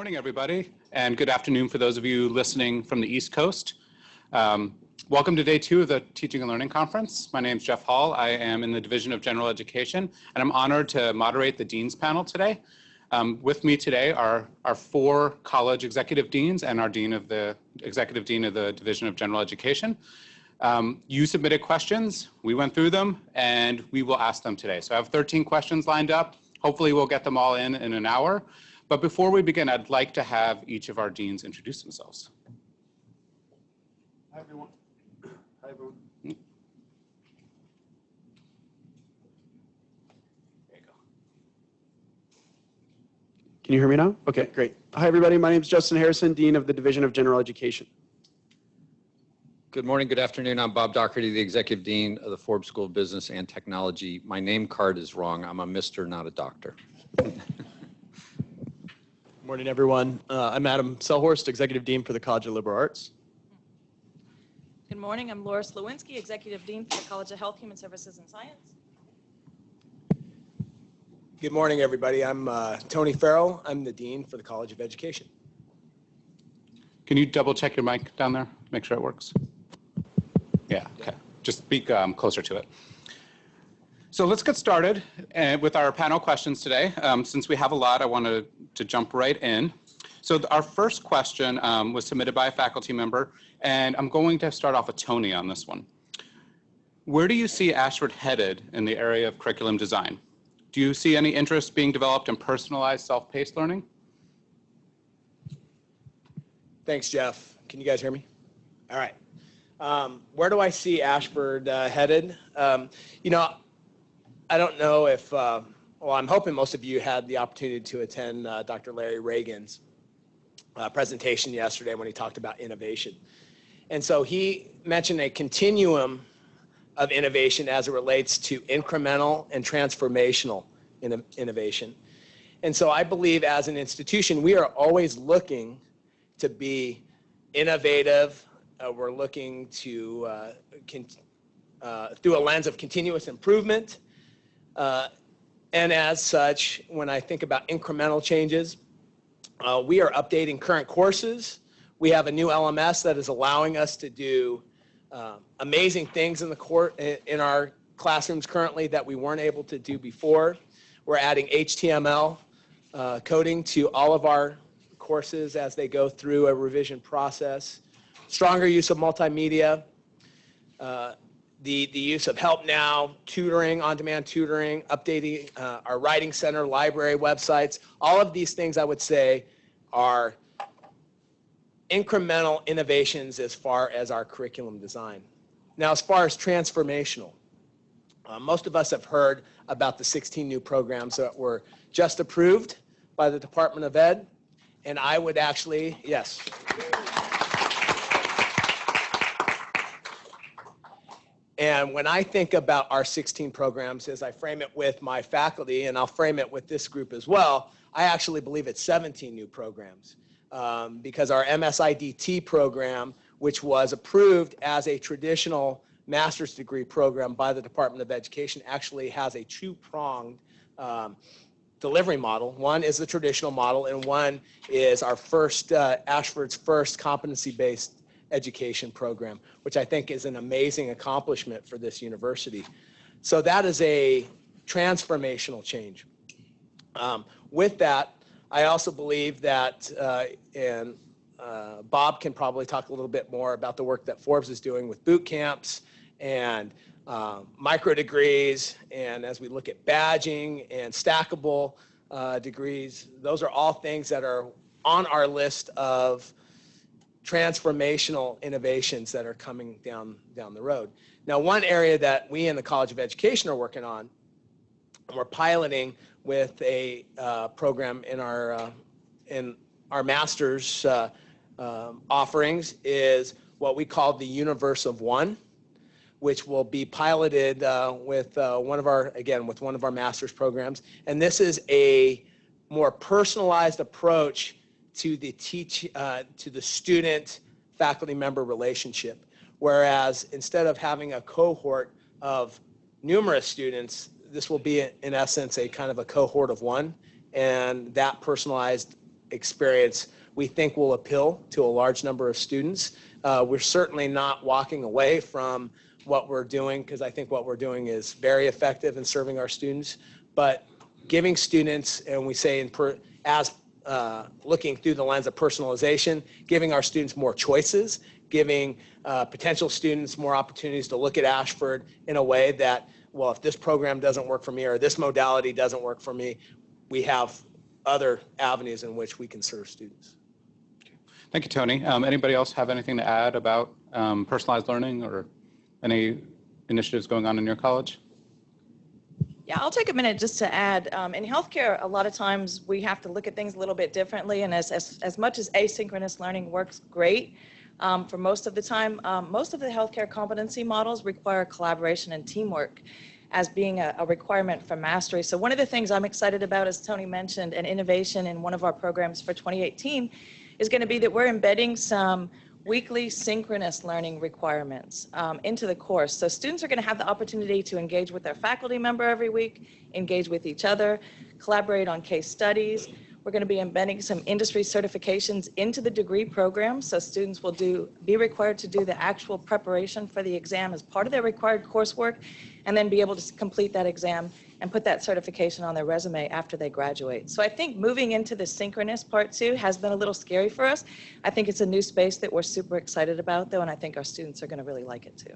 morning, everybody, and good afternoon for those of you listening from the East Coast. Welcome to day 2 of the Teaching and Learning Conference. My name is Jeff Hall. I am in the Division of General Education, and I'm honored to moderate the Dean's panel today. With me today are our 4 college executive deans and our executive dean of the Division of General Education. You submitted questions, we went through them, and we will ask them today. So I have 13 questions lined up. Hopefully we'll get them all in an hour. But before we begin, I'd like to have each of our deans introduce themselves. Hi, everyone. Hi, everyone. There you go. Can you hear me now? Okay, great. Hi, everybody. My name is Justin Harrison, Dean of the Division of General Education. Good morning, good afternoon. I'm Bob Daugherty, the Executive Dean of the Forbes School of Business and Technology. My name card is wrong. I'm a Mr., not a doctor. Morning, everyone. I'm Adam Selhorst, Executive Dean for the College of Liberal Arts. Good morning. I'm Laura Sliwinski, Executive Dean for the College of Health, Human Services, and Science. Good morning, everybody. I'm Tony Farrell. I'm the Dean for the College of Education. Can you double check your mic down there? Make sure it works. Yeah, okay. Just speak closer to it. So let's get started with our panel questions today. Since we have a lot, I wanted to jump right in. So our first question was submitted by a faculty member, and I'm going to start off with Tony on this one. Where do you see Ashford headed in the area of curriculum design? Do you see any interest being developed in personalized self-paced learning? Thanks, Jeff. Can you guys hear me? All right. Where do I see Ashford headed? I don't know if, well, I'm hoping most of you had the opportunity to attend Dr. Larry Reagan's presentation yesterday when he talked about innovation. And so he mentioned a continuum of innovation as it relates to incremental and transformational innovation. And so I believe as an institution, we are always looking to be innovative. We're looking to, through a lens of continuous improvement. And as such, when I think about incremental changes, we are updating current courses. We have a new LMS that is allowing us to do amazing things in our classrooms currently that we weren't able to do before. We're adding HTML coding to all of our courses as they go through a revision process. Stronger use of multimedia. The use of Help Now, tutoring, on-demand tutoring, updating our writing center, library websites. All of these things I would say are incremental innovations as far as our curriculum design. Now, as far as transformational, most of us have heard about the 16 new programs that were just approved by the Department of Ed, and I would actually, yes. And when I think about our 16 programs, as I frame it with my faculty, and I'll frame it with this group as well, I actually believe it's 17 new programs because our MSIDT program, which was approved as a traditional master's degree program by the Department of Education, actually has a 2-pronged delivery model. One is the traditional model, and one is our first, Ashford's first competency-based education program, which I think is an amazing accomplishment for this university. So that is a transformational change. With that, I also believe that, and Bob can probably talk a little bit more about the work that Forbes is doing with boot camps and micro degrees, and as we look at badging and stackable degrees, those are all things that are on our list of transformational innovations that are coming down the road. Now, one area that we in the College of Education are working on, and we're piloting with a program in our master's offerings, is what we call the Universe of One, which will be piloted with one of our master's programs. And this is a more personalized approach to the student faculty member relationship. Whereas instead of having a cohort of numerous students, this will be in essence a kind of a cohort of one, and that personalized experience we think will appeal to a large number of students. We're certainly not walking away from what we're doing, because I think what we're doing is very effective in serving our students, but giving students, and we say looking through the lens of personalization, giving our students more choices, giving potential students more opportunities to look at Ashford in a way that, well, if this program doesn't work for me or this modality doesn't work for me, we have other avenues in which we can serve students. Thank you, Tony. Anybody else have anything to add about personalized learning or any initiatives going on in your college? Yeah, I'll take a minute just to add, in healthcare, a lot of times we have to look at things a little bit differently, and as much as asynchronous learning works great for most of the time, most of the healthcare competency models require collaboration and teamwork as being a requirement for mastery. So one of the things I'm excited about, as Tony mentioned, an innovation in one of our programs for 2018 is going to be that we're embedding some weekly synchronous learning requirements into the course. So students are going to have the opportunity to engage with their faculty member every week, engage with each other, collaborate on case studies. We're going to be embedding some industry certifications into the degree program, so students will be required to do the actual preparation for the exam as part of their required coursework, and then be able to complete that exam and put that certification on their resume after they graduate. So I think moving into the synchronous part too has been a little scary for us. I think it's a new space that we're super excited about though, and I think our students are going to really like it too.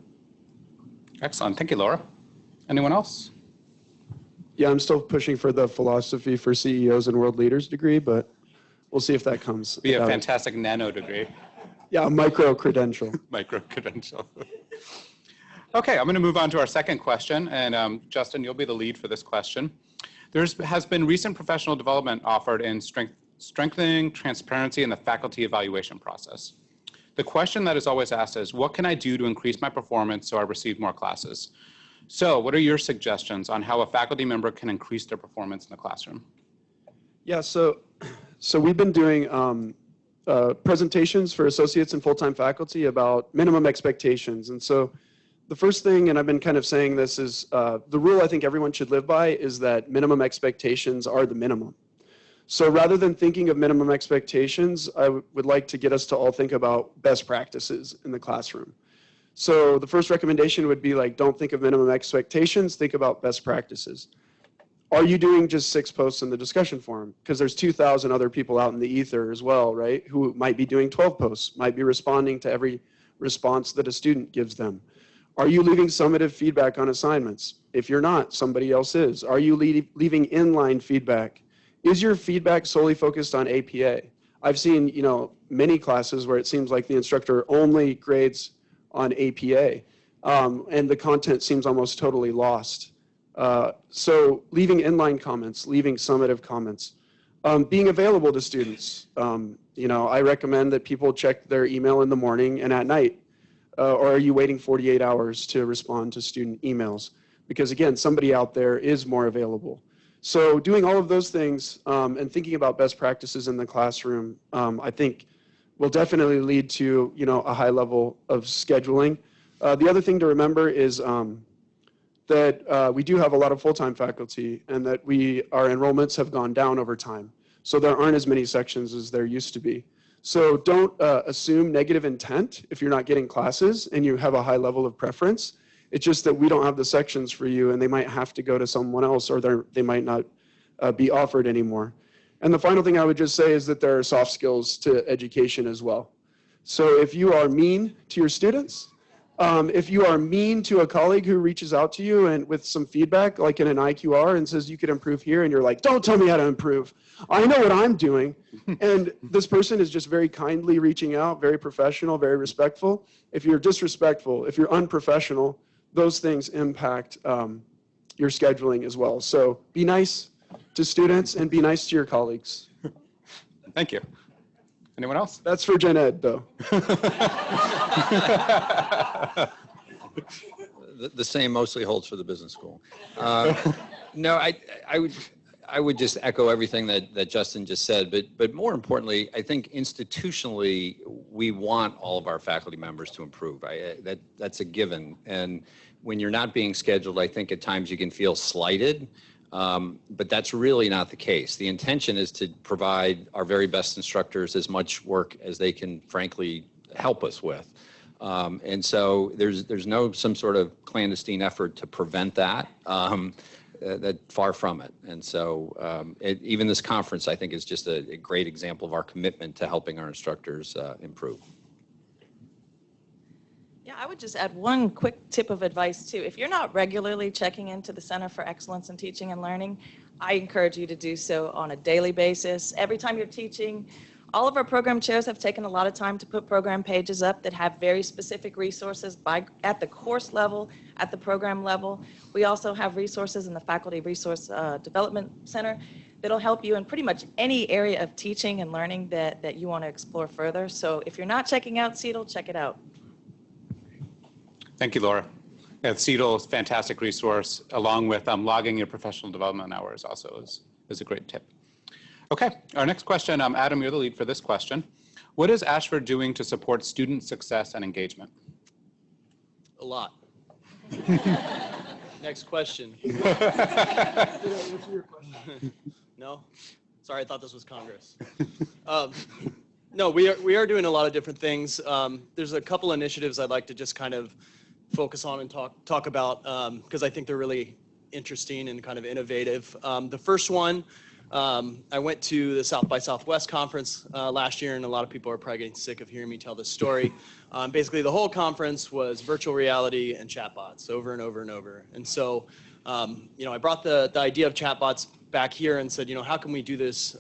Excellent. Thank you, Laura. Anyone else? Yeah, I'm still pushing for the philosophy for CEOs and world leaders degree, but we'll see if that comes. Be a fantastic nano degree. Yeah, micro credential. Micro credential. Okay, I'm going to move on to our second question, and Justin, you'll be the lead for this question. There has been recent professional development offered in strengthening transparency in the faculty evaluation process. The question that is always asked is, what can I do to increase my performance so I receive more classes? So what are your suggestions on how a faculty member can increase their performance in the classroom? Yeah, so we've been doing presentations for associates and full-time faculty about minimum expectations. And so the first thing, and I've been kind of saying this, is the rule I think everyone should live by is that minimum expectations are the minimum. So rather than thinking of minimum expectations, I would like to get us to all think about best practices in the classroom. So the first recommendation would be like, don't think of minimum expectations, think about best practices. Are you doing just 6 posts in the discussion forum? Because there's 2,000 other people out in the ether as well, right? Who might be doing 12 posts, might be responding to every response that a student gives them. Are you leaving summative feedback on assignments? If you're not, somebody else is. Are you leaving inline feedback? Is your feedback solely focused on APA? I've seen, many classes where it seems like the instructor only grades on APA, and the content seems almost totally lost. So leaving inline comments, leaving summative comments, being available to students. I recommend that people check their email in the morning and at night. Or are you waiting 48 hours to respond to student emails? Because again, somebody out there is more available. So doing all of those things and thinking about best practices in the classroom, I think will definitely lead to a high level of scheduling. The other thing to remember is that we do have a lot of full-time faculty, and that our enrollments have gone down over time. So there aren't as many sections as there used to be. So don't assume negative intent if you're not getting classes and you have a high level of preference. It's just that we don't have the sections for you, and they might have to go to someone else, or they might not be offered anymore. And the final thing I would just say is that there are soft skills to education as well. So if you are mean to your students, if you are mean to a colleague who reaches out to you and with some feedback, like in an IQR, and says you could improve here, and you're like, don't tell me how to improve. I know what I'm doing. And this person is just very kindly reaching out, very professional, very respectful. If you're disrespectful, if you're unprofessional, those things impact your scheduling as well. So be nice to students and be nice to your colleagues. Thank you. Anyone else? That's for Gen Ed, though. The same mostly holds for the business school. No, I would just echo everything that Justin just said, but more importantly, I think institutionally, we want all of our faculty members to improve. That's a given. And when you're not being scheduled, I think at times you can feel slighted But that's really not the case. The intention is to provide our very best instructors as much work as they can, frankly, help us with. And so there's no some sort of clandestine effort to prevent that. That far from it. And so even this conference, I think, is just a great example of our commitment to helping our instructors improve. Yeah, I would just add one quick tip of advice too. If you're not regularly checking into the Center for Excellence in Teaching and Learning, I encourage you to do so on a daily basis. Every time you're teaching, all of our program chairs have taken a lot of time to put program pages up that have very specific resources at the course level, at the program level. We also have resources in the Faculty Resource Development Center that'll help you in pretty much any area of teaching and learning that you want to explore further. So if you're not checking out CEDL, check it out. Thank you, Laura. Yeah, CEDL is a fantastic resource, along with logging your professional development hours also is a great tip. Okay, our next question, Adam, you're the lead for this question. What is Ashford doing to support student success and engagement? A lot. Next question. No? Sorry, I thought this was Congress. No, we are doing a lot of different things. There's a couple initiatives I'd like to just kind of focus on and talk about because I think they're really interesting and kind of innovative. The first one, I went to the South by Southwest conference last year, and a lot of people are probably getting sick of hearing me tell this story. Basically, the whole conference was virtual reality and chatbots over and over and over. And so, I brought the idea of chatbots back here and said, how can we do this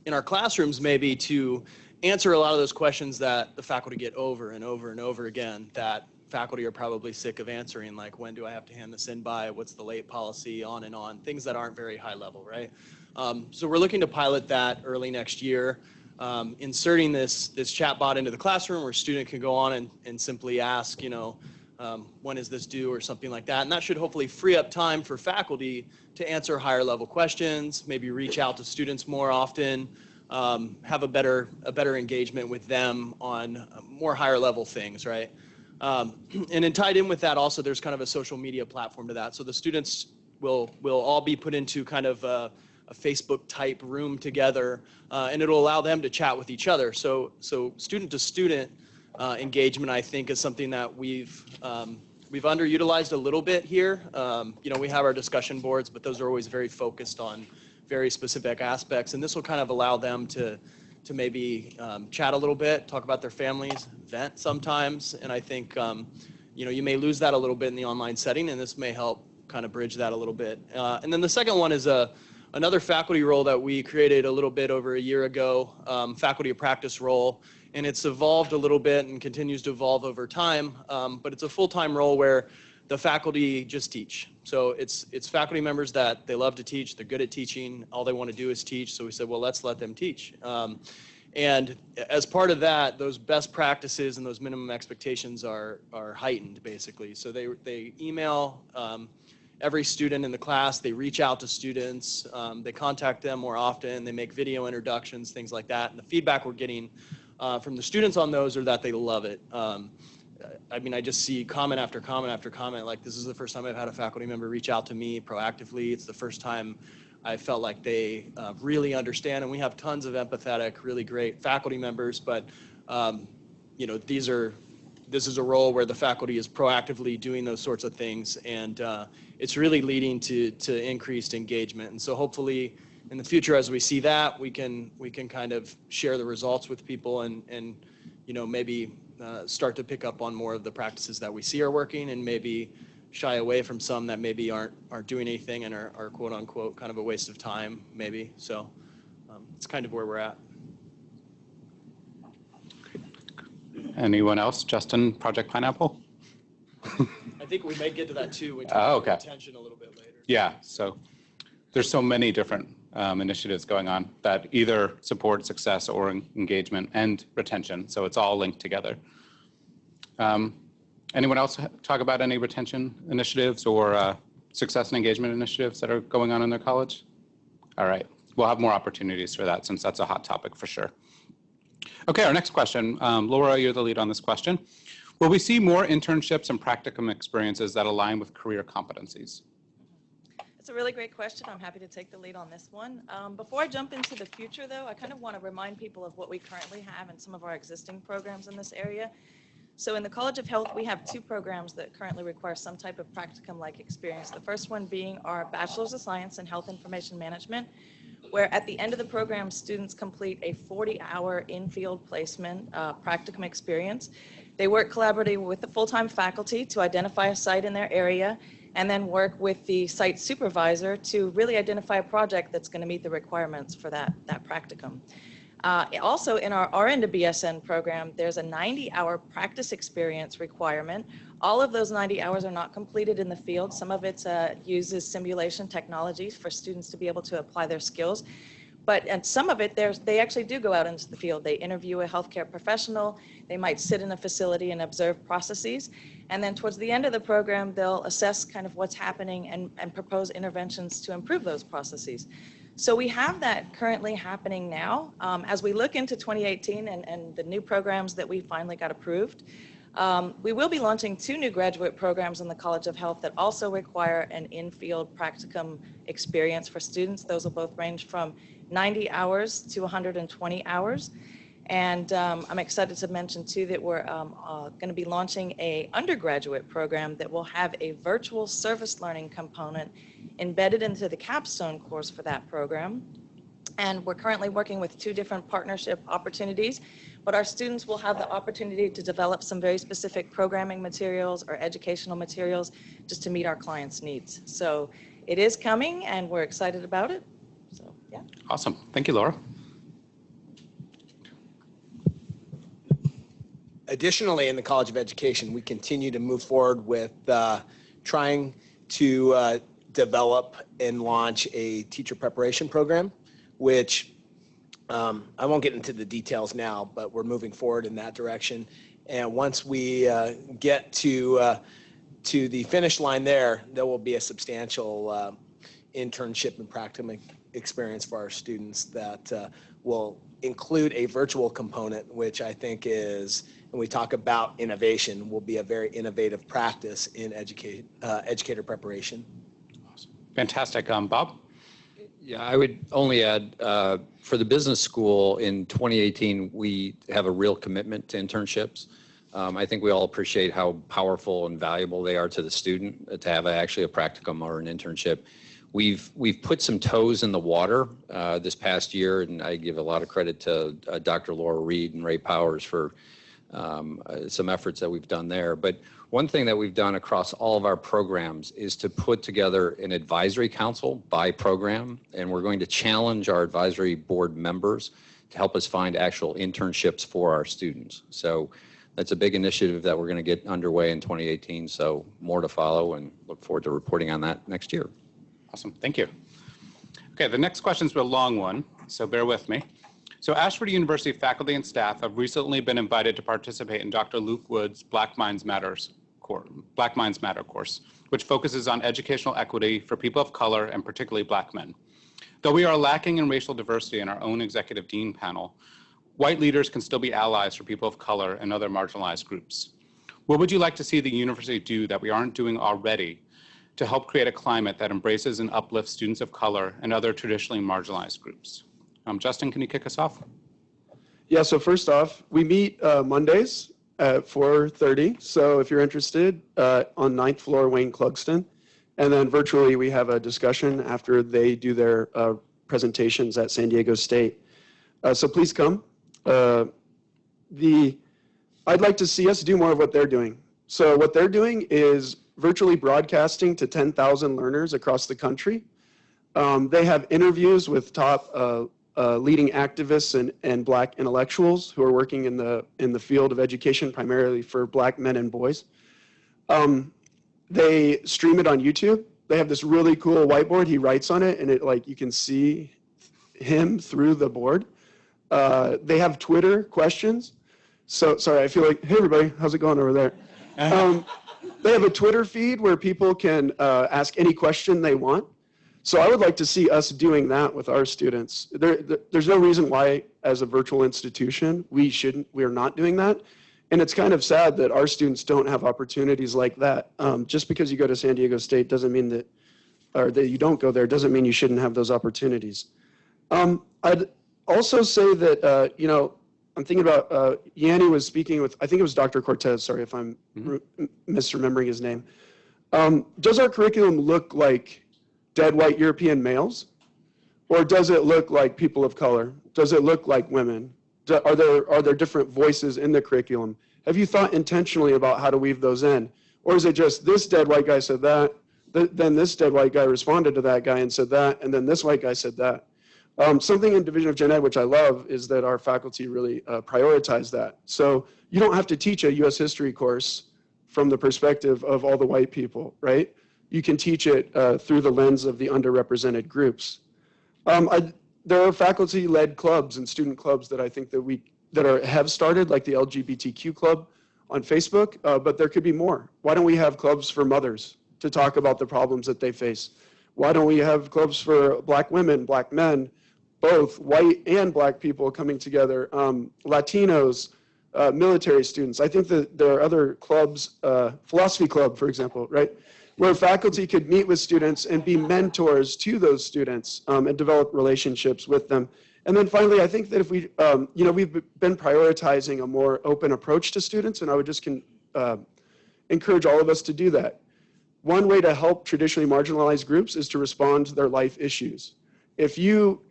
in our classrooms maybe to answer a lot of those questions that the faculty get over and over and over again that faculty are probably sick of answering, like when do I have to hand this in by, what's the late policy, on and on, things that aren't very high level, right? So we're looking to pilot that early next year, inserting this chatbot into the classroom where a student can go on and simply ask, when is this due or something like that. And that should hopefully free up time for faculty to answer higher level questions, maybe reach out to students more often, have a better engagement with them on more higher level things, right? And then tied in with that also, there's kind of a social media platform to that. So the students will all be put into kind of a Facebook type room together, and it'll allow them to chat with each other. So student to student engagement, I think, is something that we've underutilized a little bit here. We have our discussion boards, but those are always very focused on very specific aspects, and this will kind of allow them to maybe chat a little bit, talk about their families, vent sometimes, and I think you may lose that a little bit in the online setting, and this may help kind of bridge that a little bit. And then the second one is another faculty role that we created a little bit over a year ago, faculty of practice role, and it's evolved a little bit and continues to evolve over time, but it's a full-time role where the faculty just teach. So it's faculty members that they love to teach, they're good at teaching, all they want to do is teach, so we said, well, let's let them teach. And as part of that, those best practices and those minimum expectations are heightened, basically. So they email every student in the class, they reach out to students, they contact them more often, they make video introductions, things like that. And the feedback we're getting from the students on those are that they love it. I just see comment after comment after comment, like this is the first time I've had a faculty member reach out to me proactively. It's the first time I felt like they really understand, and we have tons of empathetic, really great faculty members, but this is a role where the faculty is proactively doing those sorts of things, and it's really leading to increased engagement. And so hopefully in the future, as we see that, we can kind of share the results with people and maybe start to pick up on more of the practices that we see are working, and maybe shy away from some that maybe aren't doing anything and are quote unquote kind of a waste of time, maybe. So it's kind of where we're at. Anyone else? Justin, Project Pineapple? I think we may get to that too. We talk about retention a little bit later. Yeah, so there's so many different initiatives going on that either support success or engagement and retention. So it's all linked together. Anyone else talk about any retention initiatives or success and engagement initiatives that are going on in their college? All right, we'll have more opportunities for that since that's a hot topic for sure. Okay, our next question. Laura, you're the lead on this question. Will we see more internships and practicum experiences that align with career competencies? That's a really great question. I'm happy to take the lead on this one. Before I jump into the future, though, I kind of want to remind people of what we currently have and some of our existing programs in this area. So in the College of Health, we have 2 programs that currently require some type of practicum-like experience. The first one being our Bachelor's of Science in Health Information Management, where at the end of the program, students complete a 40-hour in-field placement practicum experience. They work collaboratively with the full-time faculty to identify a site in their area, and then work with the site supervisor to really identify a project that's going to meet the requirements for that practicum. Also, in our RN to BSN program, there's a 90-hour practice experience requirement. All of those 90 hours are not completed in the field. Some of it uses simulation technologies for students to be able to apply their skills. And some of it, they actually do go out into the field. They interview a healthcare professional. They might sit in a facility and observe processes. And then towards the end of the program, they'll assess kind of what's happening and propose interventions to improve those processes. So we have that currently happening now. As we look into 2018 and the new programs that we finally got approved, we will be launching 2 new graduate programs in the College of Health that also require an in-field practicum experience for students. Those will both range from 90 hours to 120 hours. And I'm excited to mention, too, that we're going to be launching an undergraduate program that will have a virtual service learning component embedded into the capstone course for that program. And we're currently working with 2 different partnership opportunities, but our students will have the opportunity to develop some very specific programming materials or educational materials just to meet our clients' needs. So it is coming, and we're excited about it. So, yeah. Awesome. Thank you, Laura. Additionally, in the College of Education, we continue to move forward with trying to develop and launch a teacher preparation program, which I won't get into the details now, but we're moving forward in that direction. And once we get to the finish line there will be a substantial internship and practicum experience for our students that will include a virtual component, which I think is, when we talk about innovation, will be a very innovative practice in educator preparation. Awesome. Fantastic. Bob? Yeah, I would only add, for the business school in 2018, we have a real commitment to internships. I think we all appreciate how powerful and valuable they are to the student to have actually a practicum or an internship. We've put some toes in the water this past year, and I give a lot of credit to Dr. Laura Reed and Ray Powers for some efforts that we've done there. But one thing that we've done across all of our programs is to put together an advisory council by program, and we're going to challenge our advisory board members to help us find actual internships for our students. So that's a big initiative that we're going to get underway in 2018, so more to follow, and look forward to reporting on that next year. Awesome. Thank you. Okay, the next question is a long one, so bear with me. So Ashford University faculty and staff have recently been invited to participate in Dr. Luke Wood's Black Minds Matter course, which focuses on educational equity for people of color and particularly Black men. Though we are lacking in racial diversity in our own executive dean panel, white leaders can still be allies for people of color and other marginalized groups. What would you like to see the university do that we aren't doing already to help create a climate that embraces and uplifts students of color and other traditionally marginalized groups? Justin, can you kick us off? Yeah, so first off, we meet Mondays at 4:30. So if you're interested, on 9th floor, Wayne Clugston. And then virtually, we have a discussion after they do their presentations at San Diego State. So please come. I'd like to see us do more of what they're doing. So what they're doing is virtually broadcasting to 10,000 learners across the country. They have interviews with top leading activists and Black intellectuals who are working in the field of education, primarily for Black men and boys. They stream it on YouTube. They have this really cool whiteboard. He writes on it, and you can see him through the board. They have Twitter questions. So sorry, I feel like, hey everybody, how's it going over there? They have a Twitter feed where people can ask any question they want. So I would like to see us doing that with our students. There's no reason why, as a virtual institution, we are not doing that. And it's kind of sad that our students don't have opportunities like that. Just because you go to San Diego State doesn't mean that or that you don't go there doesn't mean you shouldn't have those opportunities. I'd also say that, you know, I'm thinking about, Yanni was speaking with, I think it was Dr. Cortez, sorry if I'm misremembering his name. Does our curriculum look like dead white European males? Or does it look like people of color? Does it look like women? Are there different voices in the curriculum? Have you thought intentionally about how to weave those in? Or is it just this dead white guy said that, then this dead white guy responded to that guy and said that, and then this white guy said that? Something in Division of Gen Ed, which I love, is that our faculty really prioritize that. So you don't have to teach a US history course from the perspective of all the white people, right? You can teach it through the lens of the underrepresented groups. There are faculty-led clubs and student clubs that I think that have started, like the LGBTQ club on Facebook, but there could be more. Why don't we have clubs for mothers to talk about the problems that they face? Why don't we have clubs for Black women, Black men, both white and Black people coming together, Latinos, military students? I think that there are other clubs, philosophy club, for example, right? Where faculty could meet with students and be mentors to those students and develop relationships with them. And then finally, I think that if we, you know, we've been prioritizing a more open approach to students, and I would just encourage all of us to do that. One way to help traditionally marginalized groups is to respond to their life issues. If you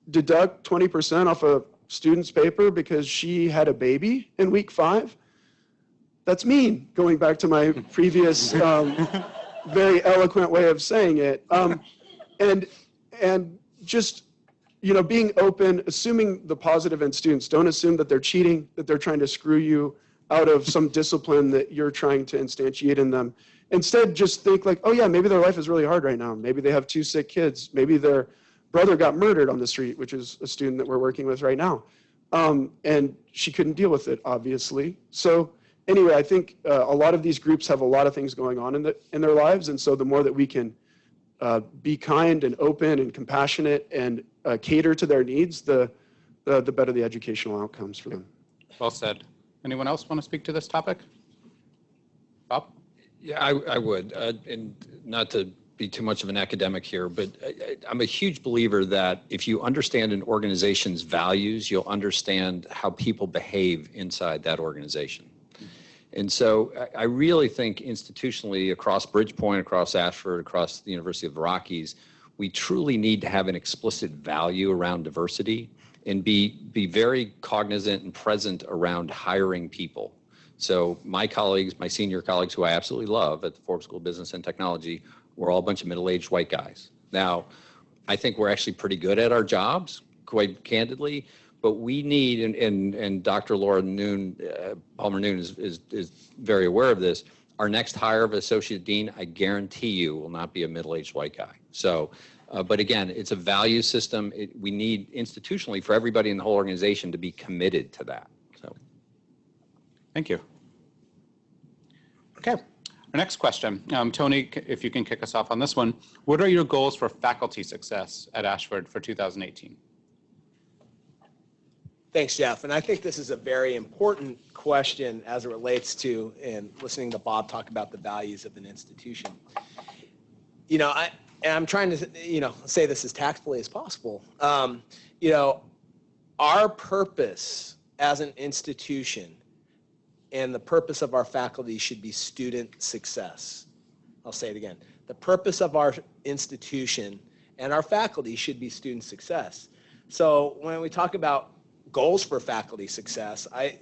deduct 20% off a student's paper because she had a baby in week 5, that's mean, going back to my previous very eloquent way of saying it. And just, you know, being open, assuming the positive in students. Don't assume that they're cheating, that they're trying to screw you out of some discipline that you're trying to instantiate in them. Instead, just think like, oh yeah, maybe their life is really hard right now. Maybe they have 2 sick kids. Maybe their brother got murdered on the street, which is a student that we're working with right now. And she couldn't deal with it, obviously. So anyway, I think a lot of these groups have a lot of things going on in their lives. And so the more that we can be kind and open and compassionate and cater to their needs, the better the educational outcomes for them. Well said. Anyone else want to speak to this topic? Bob? Yeah, I would. And not to be too much of an academic here, but I'm a huge believer that if you understand an organization's values, you'll understand how people behave inside that organization. And so I really think institutionally across Bridgepoint, across Ashford, across the University of the Rockies, we truly need to have an explicit value around diversity and be very cognizant and present around hiring people. So my colleagues, my senior colleagues who I absolutely love at the Forbes School of Business and Technology, we're all a bunch of middle-aged white guys. Now, I think we're actually pretty good at our jobs, quite candidly, but we need, and Dr. Laura Noon, Palmer Noon is very aware of this, our next hire of associate dean, I guarantee you, will not be a middle-aged white guy. So, but again, it's a value system. We need institutionally for everybody in the whole organization to be committed to that. So, thank you. Okay, our next question. Tony, if you can kick us off on this one. What are your goals for faculty success at Ashford for 2018? Thanks, Jeff. And I think this is a very important question as it relates to, and listening to Bob talk about the values of an institution. You know, I'm trying to, you know, say this as tactfully as possible. You know, our purpose as an institution and the purpose of our faculty should be student success. I'll say it again. The purpose of our institution and our faculty should be student success. So when we talk about goals for faculty success, I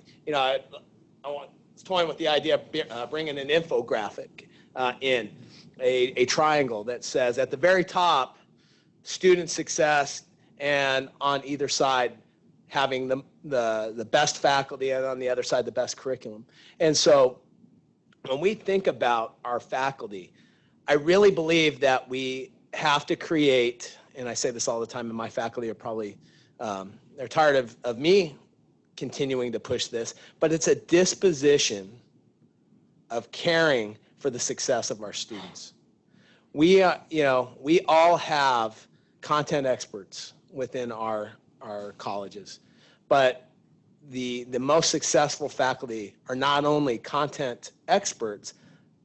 was toying with the idea of bringing an infographic in, a triangle that says at the very top, student success, and on either side, having the best faculty, and on the other side, the best curriculum. And so when we think about our faculty, I really believe that we have to create, and I say this all the time, and my faculty are probably, they're tired of me continuing to push this, but it's a disposition of caring for the success of our students. We, we all have content experts within our colleges, but the most successful faculty are not only content experts,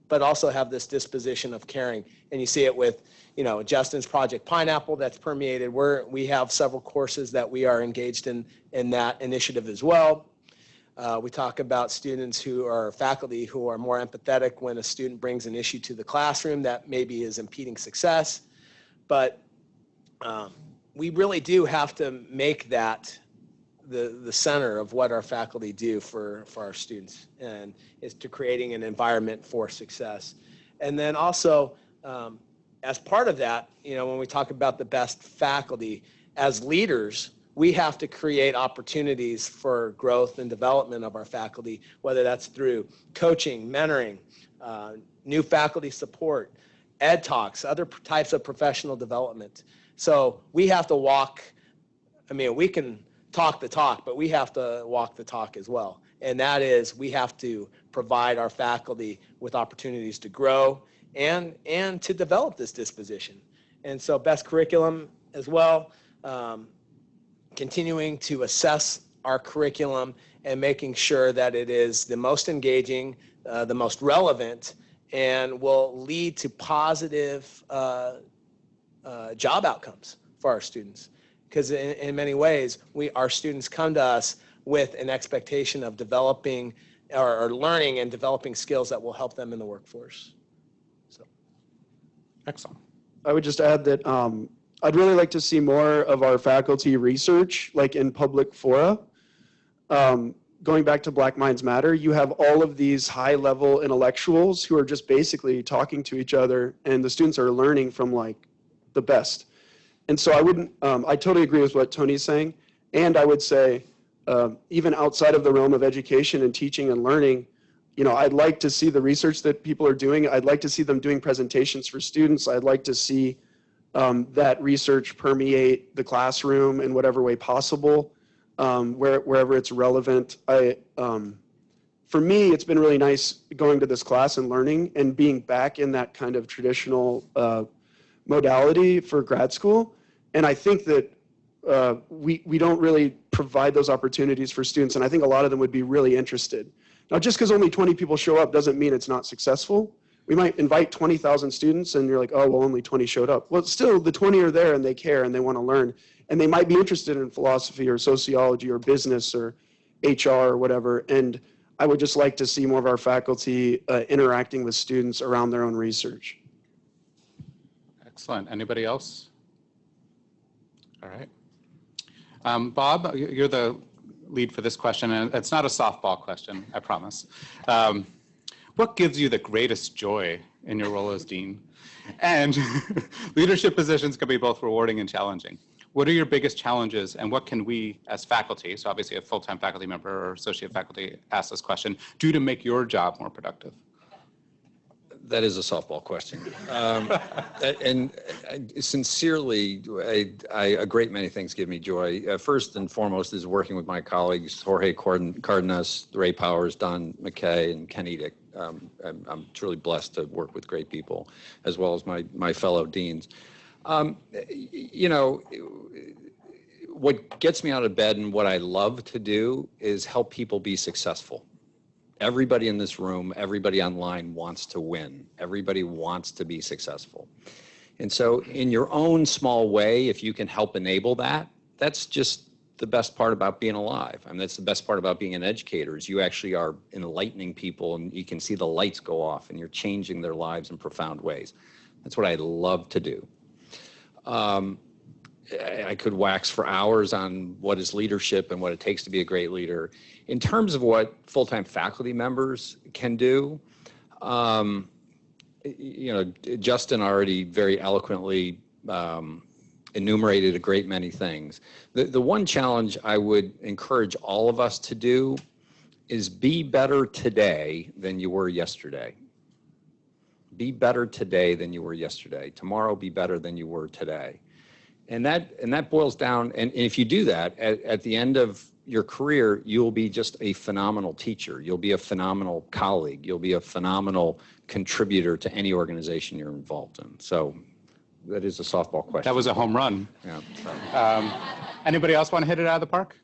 but also have this disposition of caring. And you see it with, Justin's Project Pineapple that's permeated. We have several courses that we are engaged in that initiative as well. We talk about students who are faculty who are more empathetic when a student brings an issue to the classroom that maybe is impeding success. But we really do have to make that the center of what our faculty do for our students, and is to creating an environment for success. And then also, as part of that, when we talk about the best faculty, as leaders, we have to create opportunities for growth and development of our faculty, whether that's through coaching, mentoring, new faculty support, ed talks, other types of professional development. So we have to we can talk the talk, but we have to walk the talk as well. And that is, we have to provide our faculty with opportunities to grow and to develop this disposition. And so best curriculum as well, continuing to assess our curriculum and making sure that it is the most engaging, the most relevant, and will lead to positive job outcomes for our students. Because in many ways, our students come to us with an expectation of developing or learning and developing skills that will help them in the workforce. So, Excellent. I would just add that I'd really like to see more of our faculty research, like in public fora. Going back to Black Minds Matter, you have all of these high-level intellectuals who are just basically talking to each other, and the students are learning from like the best. And so I totally agree with what Tony's saying. And I would say, even outside of the realm of education and teaching and learning, I'd like to see the research that people are doing. I'd like to see them doing presentations for students. I'd like to see that research permeate the classroom in whatever way possible, wherever it's relevant. For me, it's been really nice going to this class and learning and being back in that kind of traditional modality for grad school. And I think that we don't really provide those opportunities for students, and I think a lot of them would be really interested. Now, just because only 20 people show up doesn't mean it's not successful. We might invite 20,000 students, and you're like, oh, well, only 20 showed up. Well, still, the 20 are there, and they care, and they want to learn. And they might be interested in philosophy or sociology or business or HR or whatever. And I would just like to see more of our faculty interacting with students around their own research. Excellent. Anybody else? All right. Bob, you're the lead for this question, and it's not a softball question, I promise. What gives you the greatest joy in your role as dean? And leadership positions can be both rewarding and challenging. What are your biggest challenges, and what can we as faculty, so obviously a full-time faculty member or associate faculty ask this question, do to make your job more productive? That is a softball question. And sincerely, a great many things give me joy. First and foremost is working with my colleagues, Jorge Cardenas, Ray Powers, Don McKay, and Ken Edick. I'm truly blessed to work with great people, as well as my fellow deans. What gets me out of bed and what I love to do is help people be successful. Everybody in this room, everybody online wants to win. Everybody wants to be successful. And so in your own small way, if you can help enable that, that's just the best part about being alive. I mean, that's the best part about being an educator, is you actually are enlightening people, and you can see the lights go off, and you're changing their lives in profound ways. That's what I love to do. I could wax for hours on what is leadership and what it takes to be a great leader. In terms of what full-time faculty members can do, Justin already very eloquently enumerated a great many things. The one challenge I would encourage all of us to do is be better today than you were yesterday. Be better today than you were yesterday. Tomorrow, be better than you were today. And that boils down, and if you do that, at the end of your career, you'll be just a phenomenal teacher. You'll be a phenomenal colleague. You'll be a phenomenal contributor to any organization you're involved in. So that is a softball question. That was a home run. Yeah. Anybody else want to hit it out of the park?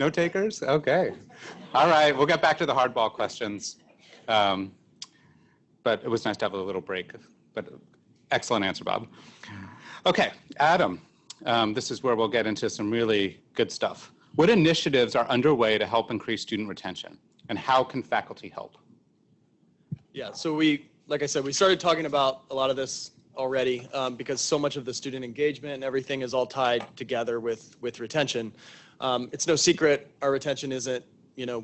No takers? Okay. All right, we'll get back to the hardball questions. But it was nice to have a little break. But excellent answer, Bob. Okay, Adam, this is where we'll get into some really good stuff. What initiatives are underway to help increase student retention, and how can faculty help? Yeah, so like I said, we started talking about a lot of this already because so much of the student engagement and everything is all tied together with retention. It's no secret our retention isn't,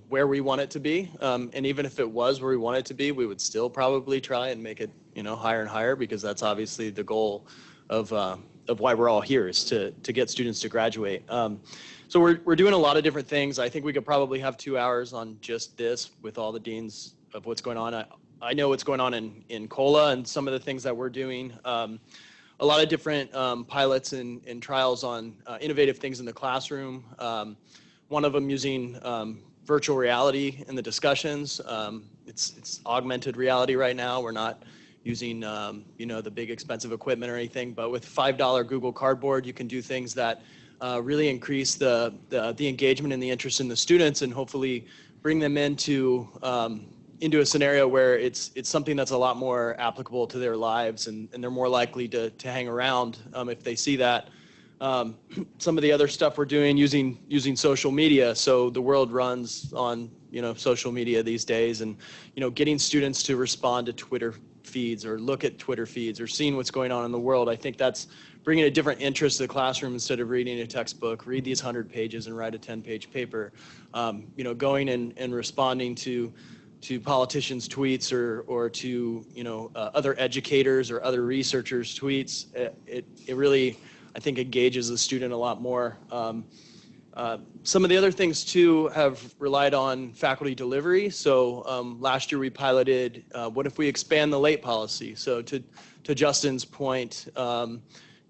where we want it to be. And even if it was where we want it to be, we would still probably try and make it, higher and higher, because that's obviously the goal of why we're all here, is to get students to graduate. So we're doing a lot of different things. I think we could probably have 2 hours on just this with all the deans of what's going on. I know what's going on in COLA and some of the things that we're doing. A lot of different pilots and trials on innovative things in the classroom. One of them using virtual reality in the discussions. It's augmented reality right now. We're not using the big expensive equipment or anything, but with $5 Google Cardboard, you can do things that really increase the engagement and the interest in the students, and hopefully bring them into a scenario where it's something that's a lot more applicable to their lives, and they're more likely to hang around if they see that. Some of the other stuff we're doing using social media. So the world runs on social media these days, and getting students to respond to Twitter feeds or look at Twitter feeds or seeing what's going on in the world. I think that's bringing a different interest to the classroom. Instead of reading a textbook, read these 100 pages and write a 10-page paper. Going and responding to politicians' tweets or to other educators or other researchers' tweets. It really, I think, engages the student a lot more. Some of the other things too have relied on faculty delivery. So last year we piloted what if we expand the late policy. So to Justin's point,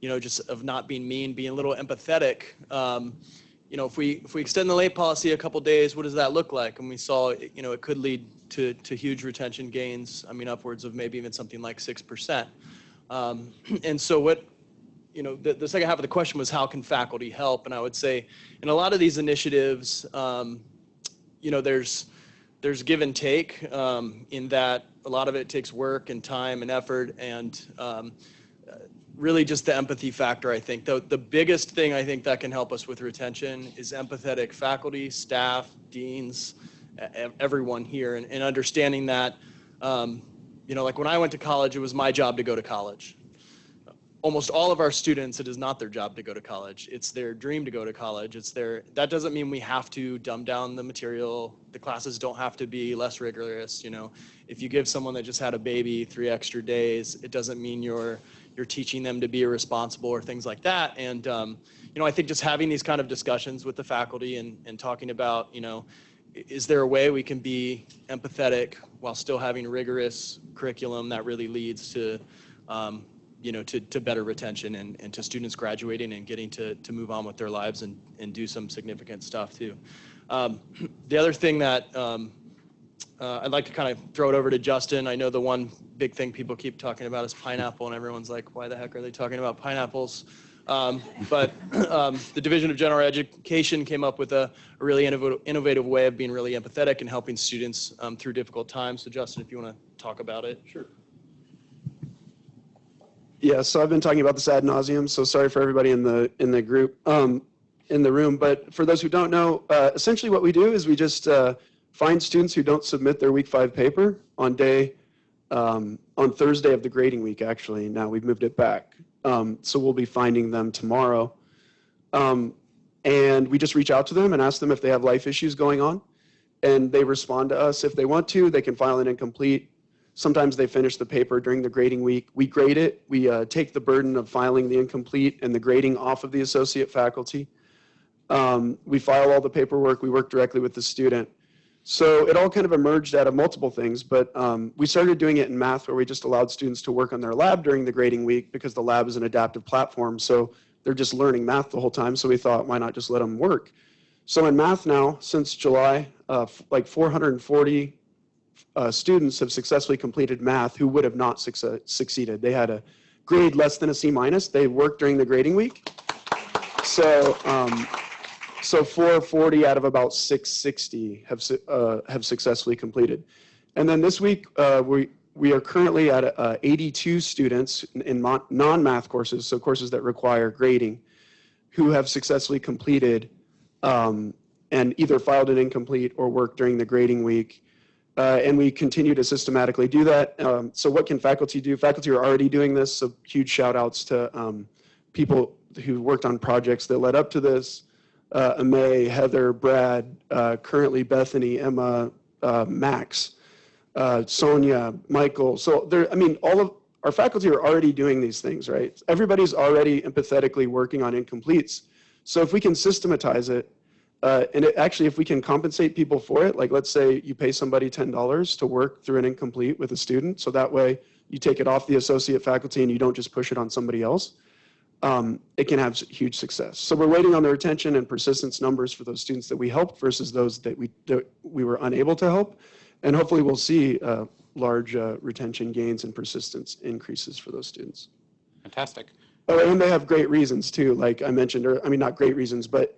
just of not being mean, being a little empathetic. If we extend the late policy a couple days, what does that look like? And we saw, it could lead to huge retention gains. I mean, upwards of maybe even something like 6%. And so what, the second half of the question was, how can faculty help? And I would say in a lot of these initiatives, there's give and take in that a lot of it takes work and time and effort, and really just the empathy factor. I think the biggest thing I think that can help us with retention is empathetic faculty, staff, deans, everyone here, and understanding that, like when I went to college, it was my job to go to college. Almost all of our students, it is not their job to go to college. It's their dream to go to college. That doesn't mean we have to dumb down the material. The classes don't have to be less rigorous. If you give someone that just had a baby 3 extra days, it doesn't mean you're teaching them to be irresponsible or things like that. And, I think just having these kind of discussions with the faculty and talking about, is there a way we can be empathetic while still having rigorous curriculum that really leads to, to better retention and to students graduating and getting to move on with their lives and do some significant stuff too. The other thing that I'd like to kind of throw it over to Justin. I know the one big thing people keep talking about is pineapple, and everyone's like, why the heck are they talking about pineapples? But the Division of General Education came up with a really innovative way of being really empathetic and helping students through difficult times. So Justin, if you want to talk about it. Sure. Yeah, so I've been talking about this ad nauseum, so sorry for everybody in the group, in the room. But for those who don't know, essentially what we do is we just find students who don't submit their week 5 paper on Thursday of the grading week, actually. Now we've moved it back. So we'll be finding them tomorrow. And we just reach out to them and ask them if they have life issues going on. And they respond to us. If they want to, they can file an incomplete. Sometimes they finish the paper during the grading week. We grade it. We take the burden of filing the incomplete and the grading off of the associate faculty. We file all the paperwork. We work directly with the student. So it all kind of emerged out of multiple things, but we started doing it in math, where we just allowed students to work on their lab during the grading week, because the lab is an adaptive platform. So they're just learning math the whole time. So we thought, why not just let them work? So in math now, since July, like 440 students have successfully completed math who would have not succeeded. They had a grade less than a C-. They worked during the grading week. So So 440 out of about 660 have successfully completed. And then this week, we are currently at 82 students in non-math courses, so courses that require grading, who have successfully completed and either filed an incomplete or worked during the grading week. And we continue to systematically do that. So what can faculty do? Faculty are already doing this, so huge shout outs to people who worked on projects that led up to this. Amay, Heather, Brad, currently Bethany, Emma, Max, Sonia, Michael. So there, I mean, all of our faculty are already doing these things, right? Everybody's already empathetically working on incompletes. So if we can systematize it, and actually, if we can compensate people for it, like let's say you pay somebody $10 to work through an incomplete with a student, so that way you take it off the associate faculty and you don't just push it on somebody else, it can have huge success. So we're waiting on the retention and persistence numbers for those students that we helped versus those that we were unable to help. And hopefully we'll see large retention gains and persistence increases for those students. Fantastic. Oh, and they have great reasons too, like I mentioned, or I mean, not great reasons, but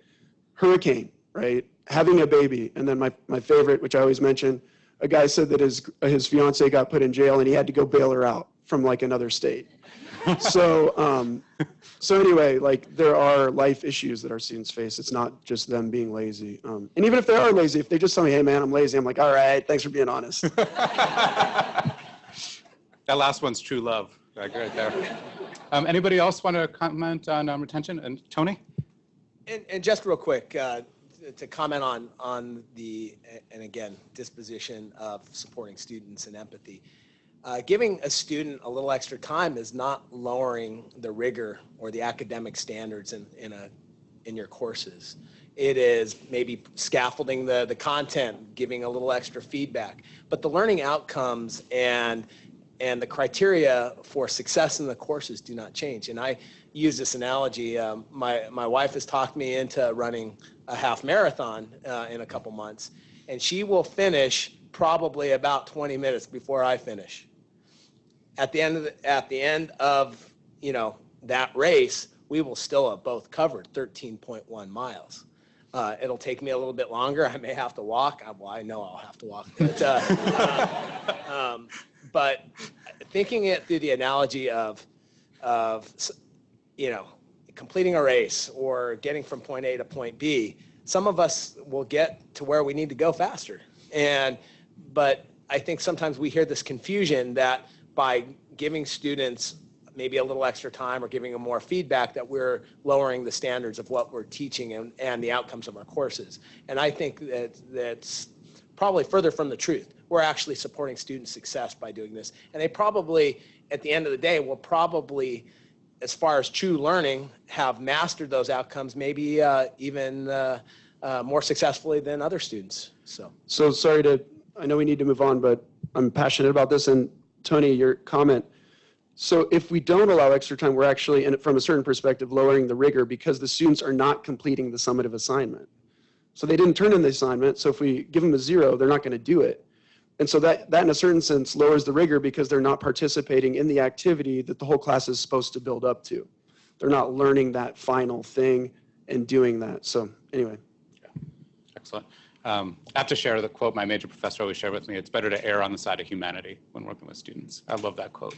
hurricane, right? Having a baby. And then my favorite, which I always mention, a guy said that his fiance got put in jail and he had to go bail her out from like another state. So, so anyway, like there are life issues that our students face. It's not just them being lazy. And even if they are lazy, if they just tell me, hey man, I'm lazy, I'm like, all right, thanks for being honest. That last one's true love, like right there. Anybody else want to comment on retention? And Tony? And just real quick, to comment on the, and again, disposition of supporting students and empathy. Giving a student a little extra time is not lowering the rigor or the academic standards in your courses. It is maybe scaffolding the content, giving a little extra feedback. But the learning outcomes and the criteria for success in the courses do not change. And I use this analogy. My wife has talked me into running a half marathon in a couple months, and she will finish probably about 20 minutes before I finish. At the end of that race, we will still have both covered 13.1 miles. It'll take me a little bit longer. I may have to walk. Well, I know I'll have to walk. But thinking it through the analogy of completing a race or getting from point A to point B, some of us will get to where we need to go faster. But I think sometimes we hear this confusion that by giving students maybe a little extra time or giving them more feedback, that we're lowering the standards of what we're teaching and the outcomes of our courses. And I think that's probably further from the truth. We're actually supporting student success by doing this. And they probably, at the end of the day, will probably, as far as true learning, have mastered those outcomes, maybe even more successfully than other students. So sorry I know we need to move on, but I'm passionate about this. And Tony, your comment. So if we don't allow extra time, we're actually, and from a certain perspective, lowering the rigor because the students are not completing the summative assignment. So they didn't turn in the assignment. So if we give them a 0, they're not going to do it. And so that in a certain sense lowers the rigor because they're not participating in the activity that the whole class is supposed to build up to. They're not learning that final thing and doing that. So anyway. Yeah. Excellent. I have to share the quote my major professor always shared with me. It's better to err on the side of humanity when working with students. I love that quote.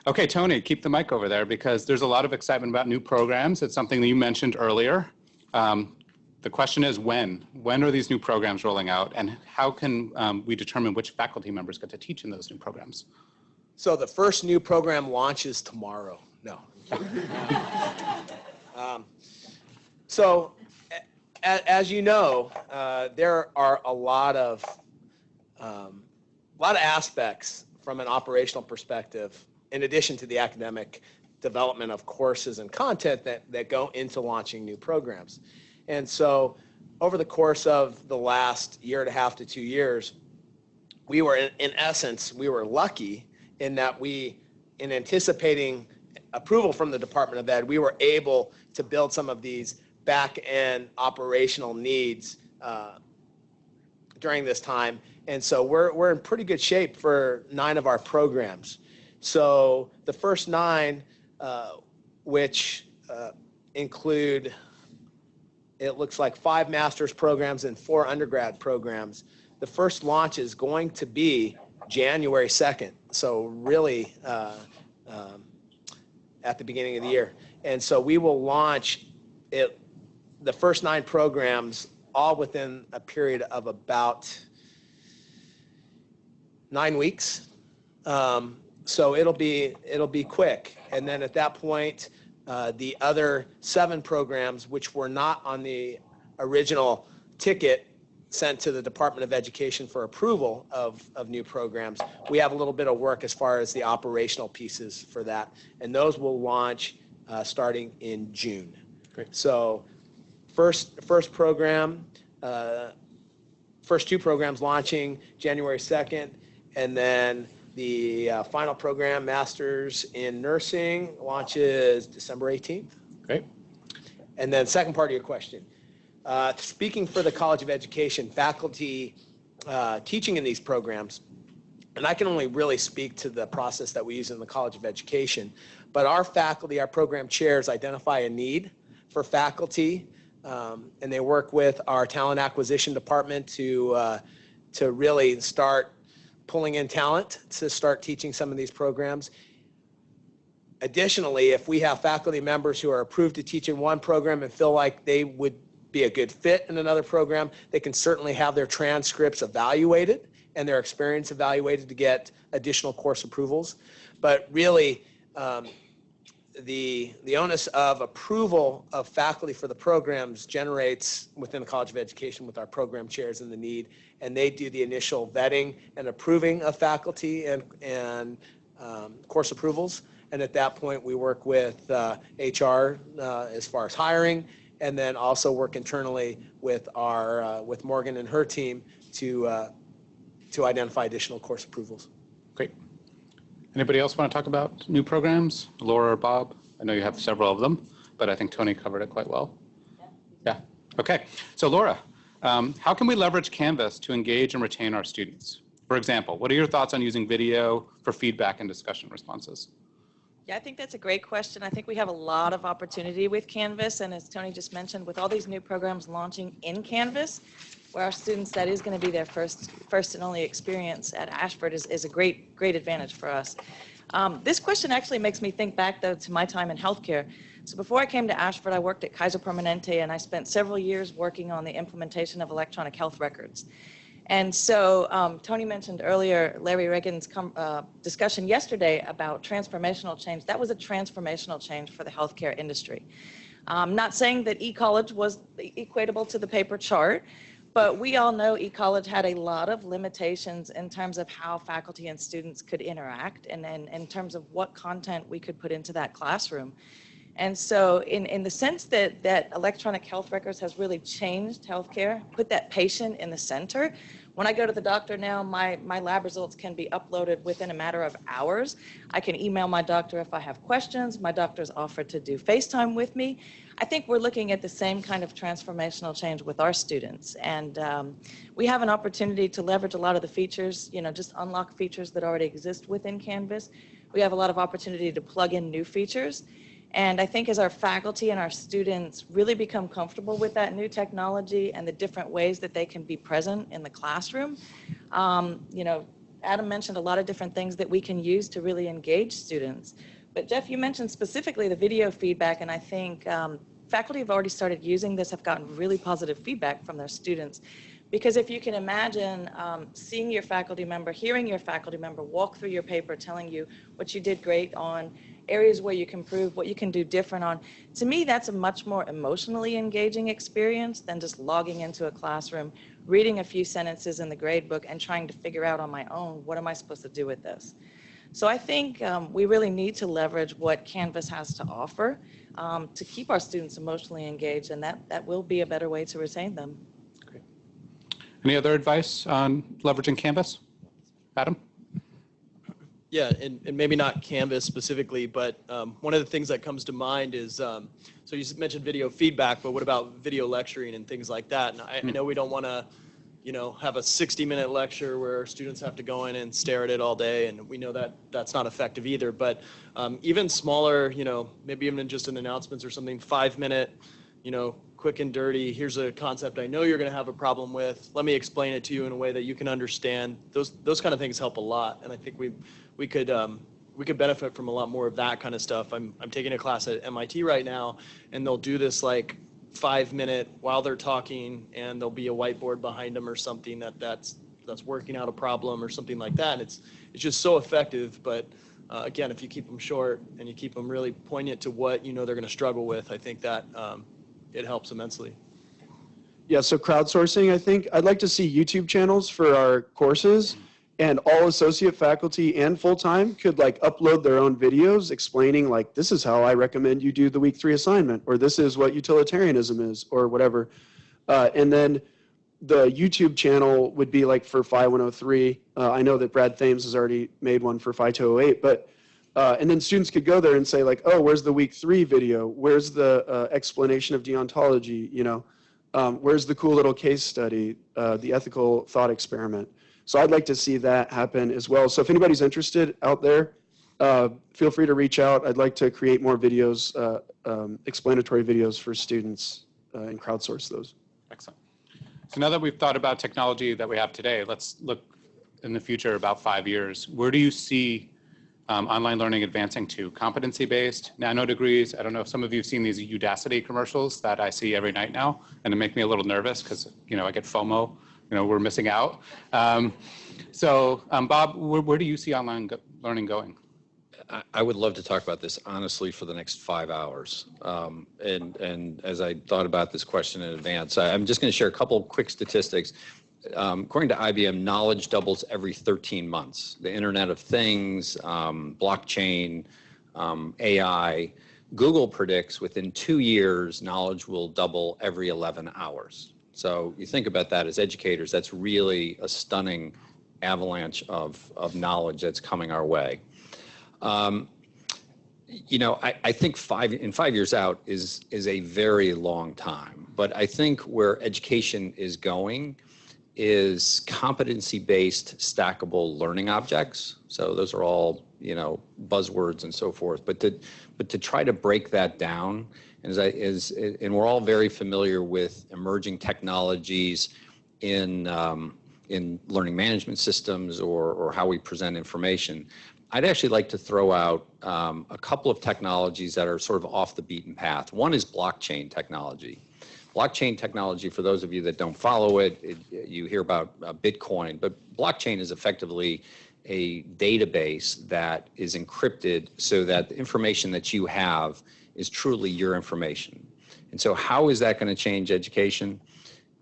Okay, Tony, keep the mic over there because there's a lot of excitement about new programs. It's something that you mentioned earlier. The question is when? When are these new programs rolling out and how can we determine which faculty members get to teach in those new programs? So the first new program launches tomorrow. No. So as you know, there are a lot of aspects from an operational perspective, in addition to the academic development of courses and content that go into launching new programs. And so over the course of the last year and a half to 2 years, we were, in essence, we were lucky in that in anticipating approval from the Department of Ed, we were able to build some of these back-end operational needs during this time. And so we're in pretty good shape for 9 of our programs. So the first 9, which include it looks like 5 master's programs and 4 undergrad programs. The first launch is going to be January 2nd, so really at the beginning of the year. And so we will launch the first 9 programs all within a period of about 9 weeks. So it'll be quick. And then at that point, the other 7 programs, which were not on the original ticket sent to the Department of Education for approval of new programs, we have a little bit of work as far as the operational pieces for that. And those will launch starting in June. Great. So first program, first 2 programs launching January 2nd, and then the final program, Masters in Nursing, launches December 18th. Great. And then second part of your question, speaking for the College of Education, faculty teaching in these programs, and I can only really speak to the process that we use in the College of Education, but our faculty, our program chairs identify a need for faculty, and they work with our talent acquisition department to really start pulling in talent to start teaching some of these programs. Additionally, if we have faculty members who are approved to teach in one program and feel like they would be a good fit in another program, they can certainly have their transcripts evaluated and their experience evaluated to get additional course approvals. But really, the onus of approval of faculty for the programs generates within the College of Education with our program chairs and the need, and they do the initial vetting and approving of faculty and course approvals. And at that point, we work with HR as far as hiring, and then also work internally with our with Morgan and her team to identify additional course approvals. Great. Anybody else want to talk about new programs? Laura or Bob? I know you have several of them, but I think Tony covered it quite well. Yeah. Okay. So Laura, how can we leverage Canvas to engage and retain our students? For example, what are your thoughts on using video for feedback and discussion responses? Yeah, I think that's a great question. I think we have a lot of opportunity with Canvas, and as Tony just mentioned, with all these new programs launching in Canvas, where our students, that is going to be their first and only experience at Ashford, is a great advantage for us. This question actually makes me think back, though, to my time in healthcare. So before I came to Ashford, I worked at Kaiser Permanente, and I spent several years working on the implementation of electronic health records. And so Tony mentioned earlier Larry Reagan's discussion yesterday about transformational change. That was a transformational change for the healthcare industry. Not saying that e-college was equatable to the paper chart, but we all know e-college had a lot of limitations in terms of how faculty and students could interact, and in terms of what content we could put into that classroom. And so in the sense that electronic health records has really changed healthcare, put that patient in the center. When I go to the doctor now, my lab results can be uploaded within a matter of hours. I can email my doctor if I have questions. My doctor's offered to do FaceTime with me. I think we're looking at the same kind of transformational change with our students. And we have an opportunity to leverage a lot of the features, just unlock features that already exist within Canvas. We have a lot of opportunity to plug in new features. And I think as our faculty and our students really become comfortable with that new technology and the different ways that they can be present in the classroom, Adam mentioned a lot of different things that we can use to really engage students. But Jeff, you mentioned specifically the video feedback, and I think faculty have already started using this, have gotten really positive feedback from their students. Because if you can imagine seeing your faculty member, hearing your faculty member walk through your paper, telling you what you did great on, areas where you can improve, what you can do different on, to me, that's a much more emotionally engaging experience than just logging into a classroom, reading a few sentences in the grade book, and trying to figure out on my own, what am I supposed to do with this? So I think we really need to leverage what Canvas has to offer to keep our students emotionally engaged, and that will be a better way to retain them. Great. Any other advice on leveraging Canvas? Adam? Yeah, and maybe not Canvas specifically, but one of the things that comes to mind is, so you mentioned video feedback, but what about video lecturing and things like that? And I know we don't want to, have a 60-minute lecture where students have to go in and stare at it all day, and we know that that's not effective either. But even smaller, maybe even just an announcements or something, 5-minute, quick and dirty. Here's a concept I know you're going to have a problem with. Let me explain it to you in a way that you can understand. Those kind of things help a lot, and I think we could benefit from a lot more of that kind of stuff. I'm taking a class at MIT right now, and they'll do this like 5-minute while they're talking, and there'll be a whiteboard behind them or something that's working out a problem or something like that. And it's just so effective. But again, if you keep them short and you keep them really poignant to what you know they're going to struggle with, I think that it helps immensely. Yeah, so crowdsourcing, I think I'd like to see YouTube channels for our courses, and all associate faculty and full-time could like upload their own videos explaining like, this is how I recommend you do the week 3 assignment, or this is what utilitarianism is, or whatever. And then the YouTube channel would be like for Phi 103. I know that Brad Thames has already made one for Phi 208, but and then students could go there and say like, oh, where's the week 3 video? Where's the explanation of deontology? You know, where's the cool little case study, the ethical thought experiment? So I'd like to see that happen as well. So if anybody's interested out there, feel free to reach out. I'd like to create more videos, explanatory videos for students and crowdsource those. Excellent. So now that we've thought about technology that we have today, let's look in the future about 5 years. Where do you see online learning advancing to? Competency-based, nanodegrees? I don't know if some of you have seen these Udacity commercials that I see every night now, and they make me a little nervous because, you know, I get FOMO. You know, we're missing out. Bob, where do you see online learning going? I would love to talk about this honestly for the next 5 hours. And as I thought about this question in advance, I'm just going to share a couple of quick statistics. According to IBM, knowledge doubles every 13 months. The Internet of Things, blockchain, AI. Google predicts within 2 years, knowledge will double every 11 hours. So you think about that as educators, that's really a stunning avalanche of knowledge that's coming our way. You know, I think 5 years out is a very long time, but I think where education is going is competency-based stackable learning objects. So those are all, you know, buzzwords and so forth, but to try to break that down, and we're all very familiar with emerging technologies in learning management systems or how we present information. I'd actually like to throw out a couple of technologies that are sort of off the beaten path. One is blockchain technology. Blockchain technology, for those of you that don't follow it, you hear about Bitcoin, but blockchain is effectively a database that is encrypted so that the information that you have is truly your information. And so how is that going to change education?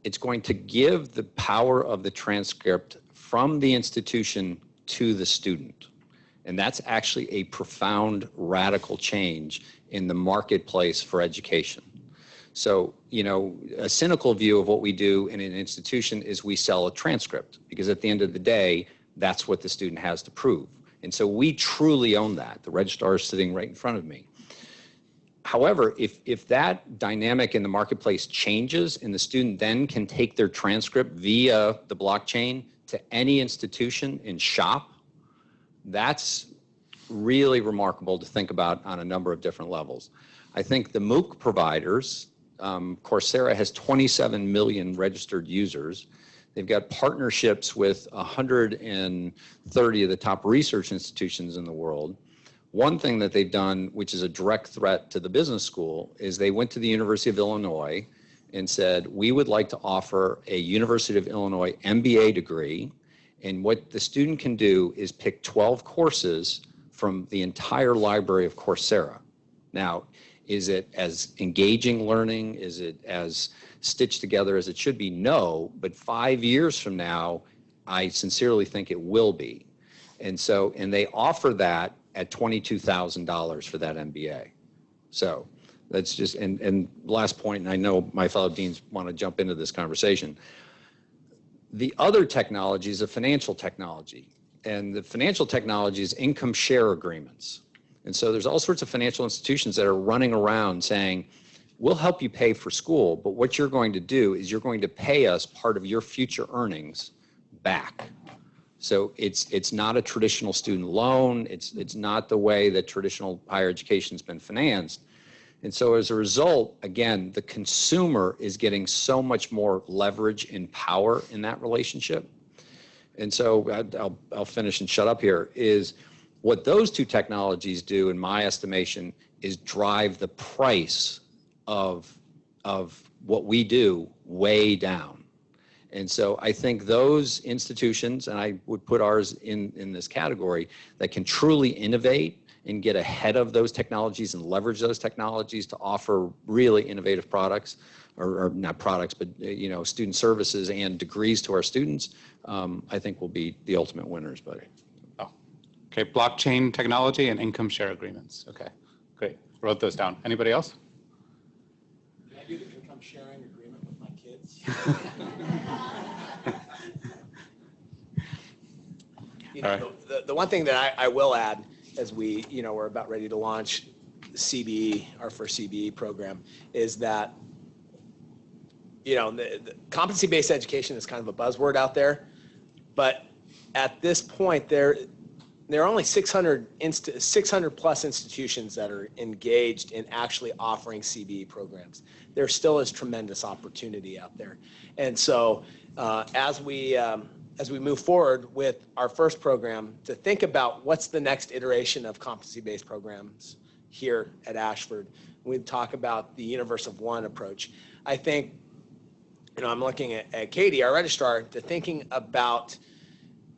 It's going to give the power of the transcript from the institution to the student. And that's actually a profound, radical change in the marketplace for education. So, you know, a cynical view of what we do in an institution is we sell a transcript, because at the end of the day, that's what the student has to prove. And so we truly own that. The registrar is sitting right in front of me. However, if that dynamic in the marketplace changes and the student then can take their transcript via the blockchain to any institution and shop, that's really remarkable to think about on a number of different levels. I think the MOOC providers, Coursera has 27 million registered users. They've got partnerships with 130 of the top research institutions in the world. One thing that they've done, which is a direct threat to the business school, is they went to the University of Illinois and said, we would like to offer a University of Illinois MBA degree. And what the student can do is pick 12 courses from the entire library of Coursera. Now, is it as engaging learning? Is it as stitched together as it should be? No, but 5 years from now, I sincerely think it will be. And so, and they offer that at $22,000 for that MBA. So that's just, and last point, and I know my fellow deans want to jump into this conversation. The other technology is a financial technology, and the financial technology is income share agreements. And so there's all sorts of financial institutions that are running around saying, we'll help you pay for school, but what you're going to do is you're going to pay us part of your future earnings back. So it's not a traditional student loan. It's not the way that traditional higher education has been financed. And so as a result, again, the consumer is getting so much more leverage and power in that relationship. And so I'll finish and shut up here, is what those two technologies do, in my estimation, is drive the price of what we do way down. And so I think those institutions, and I would put ours in this category, that can truly innovate and get ahead of those technologies and leverage those technologies to offer really innovative products, or not products, but student services and degrees to our students, I think will be the ultimate winners. But okay, blockchain technology and income share agreements. Okay, great. Wrote those down. Anybody else? Can I do the income sharing agreement with my kids? The one thing that I will add, as we're about ready to launch CBE, our first CBE program, is that the competency-based education is kind of a buzzword out there, but at this point there are only 600 plus institutions that are engaged in actually offering CBE programs. There still is tremendous opportunity out there, and so as we move forward with our first program, to think about what's the next iteration of competency-based programs here at Ashford. We talk about the universe of one approach. I think, I'm looking at Katie, our registrar, to thinking about